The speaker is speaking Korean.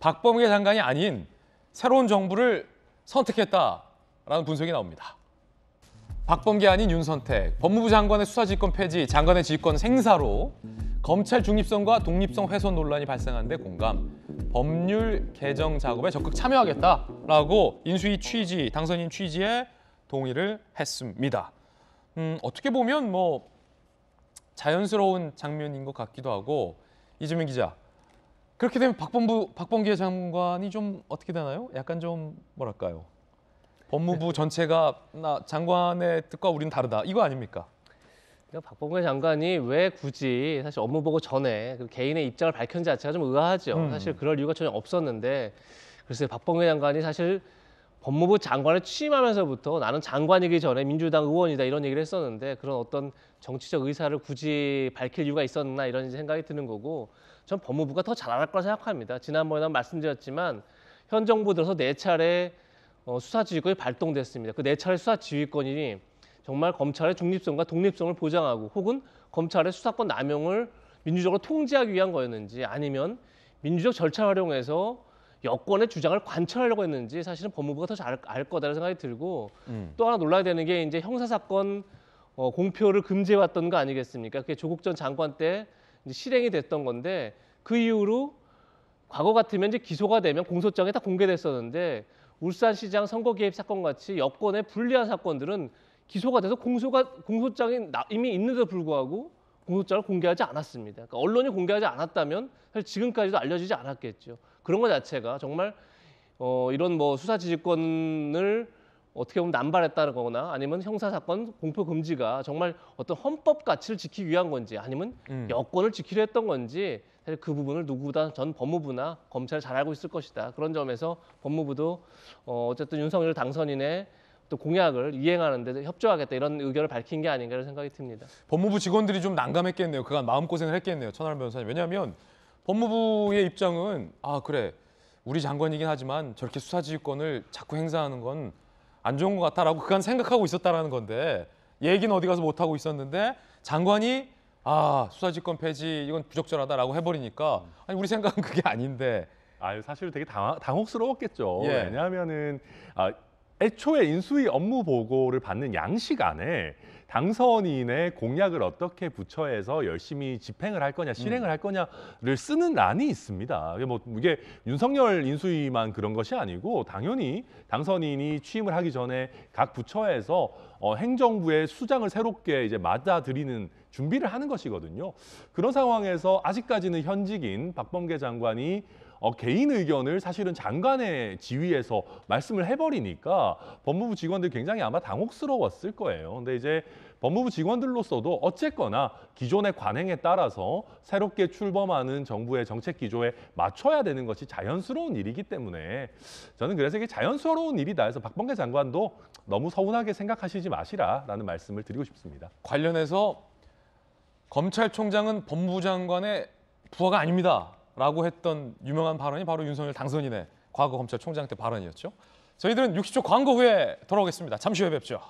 박범계 장관이 아닌 새로운 정부를 선택했다라는 분석이 나옵니다. 박범계 아닌 윤선택, 법무부 장관의 수사지휘권 폐지, 장관의 지휘권 생사로 검찰 중립성과 독립성 훼손 논란이 발생한 데 공감, 법률 개정 작업에 적극 참여하겠다라고 인수위 취지, 당선인 취지에 동의를 했습니다. 어떻게 보면 뭐 자연스러운 장면인 것 같기도 하고, 이재명 기자, 그렇게 되면 박범계 장관이 좀 어떻게 되나요? 약간 좀 뭐랄까요? 법무부 전체가 장관의 뜻과 우리는 다르다, 이거 아닙니까? 그러니까 박범계 장관이 왜 굳이 사실 업무 보고 전에 그 개인의 입장을 밝힌 자체가 좀 의아하죠. 사실 그럴 이유가 전혀 없었는데, 글쎄 박범계 장관이 사실 법무부 장관을 취임하면서부터 나는 장관이기 전에 민주당 의원이다 이런 얘기를 했었는데, 그런 어떤 정치적 의사를 굳이 밝힐 이유가 있었나 이런 생각이 드는 거고, 전 법무부가 더 잘할 거라 생각합니다. 지난번에 말씀드렸지만 현 정부 들어서 4차례 수사지휘권이 발동됐습니다. 그 4차례 수사지휘권이 정말 검찰의 중립성과 독립성을 보장하고, 혹은 검찰의 수사권 남용을 민주적으로 통제하기 위한 거였는지, 아니면 민주적 절차를 활용해서 여권의 주장을 관철하려고 했는지, 사실은 법무부가 더 잘 알 거다라는 생각이 들고, 또 하나 놀라야 되는 게 이제 형사사건 공표를 금지해왔던 거 아니겠습니까? 그게 조국 전 장관 때 이제 실행이 됐던 건데, 그 이후로 과거 같으면 이제 기소가 되면 공소장이 다 공개됐었는데, 울산시장 선거 개입 사건 같이 여권의 불리한 사건들은 기소가 돼서 공소장이 이미 있는데도 불구하고 공소장을 공개하지 않았습니다. 그러니까 언론이 공개하지 않았다면 사실 지금까지도 알려지지 않았겠죠. 그런 것 자체가 정말 이런 뭐 수사지휘권을 어떻게 보면 남발했다는 거거나, 아니면 형사사건 공표 금지가 정말 어떤 헌법 가치를 지키기 위한 건지, 아니면 여권을 지키려 했던 건지, 사실 그 부분을 누구보다 전 법무부나 검찰 잘 알고 있을 것이다. 그런 점에서 법무부도 어쨌든 윤석열 당선인의 또 공약을 이행하는 데 협조하겠다 이런 의견을 밝힌 게 아닌가 라는 생각이 듭니다. 법무부 직원들이 좀 난감했겠네요. 그간 마음고생을 했겠네요. 천하람 변호사님. 왜냐하면 법무부의 입장은 그래, 우리 장관이긴 하지만 저렇게 수사지휘권을 자꾸 행사하는 건 안 좋은 것 같다라고 그간 생각하고 있었다라는 건데, 얘기는 어디 가서 못하고 있었는데 장관이 수사지휘권 폐지 이건 부적절하다라고 해버리니까, 아니 우리 생각은 그게 아닌데. 사실 되게 당혹스러웠겠죠. 예. 왜냐하면은 애초에 인수위 업무 보고를 받는 양식 안에 당선인의 공약을 어떻게 부처에서 열심히 집행을 할 거냐, 실행을 할 거냐를 쓰는 란이 있습니다. 이게 윤석열 인수위만 그런 것이 아니고, 당연히 당선인이 취임을 하기 전에 각 부처에서 행정부의 수장을 새롭게 이제 맞아들이는 준비를 하는 것이거든요. 그런 상황에서 아직까지는 현직인 박범계 장관이 개인 의견을 사실은 장관의 지위에서 말씀을 해버리니까 법무부 직원들 굉장히 아마 당혹스러웠을 거예요. 근데 이제 법무부 직원들로서도 어쨌거나 기존의 관행에 따라서 새롭게 출범하는 정부의 정책 기조에 맞춰야 되는 것이 자연스러운 일이기 때문에, 저는 그래서 이게 자연스러운 일이다 해서 박범계 장관도 너무 서운하게 생각하시지 마시라라는 말씀을 드리고 싶습니다. 관련해서 검찰총장은 법무부 장관의 부하가 아닙니다 라고 했던 유명한 발언이 바로 윤석열 당선인의 과거 검찰총장 때 발언이었죠. 저희들은 60초 광고 후에 돌아오겠습니다. 잠시 후에 뵙죠.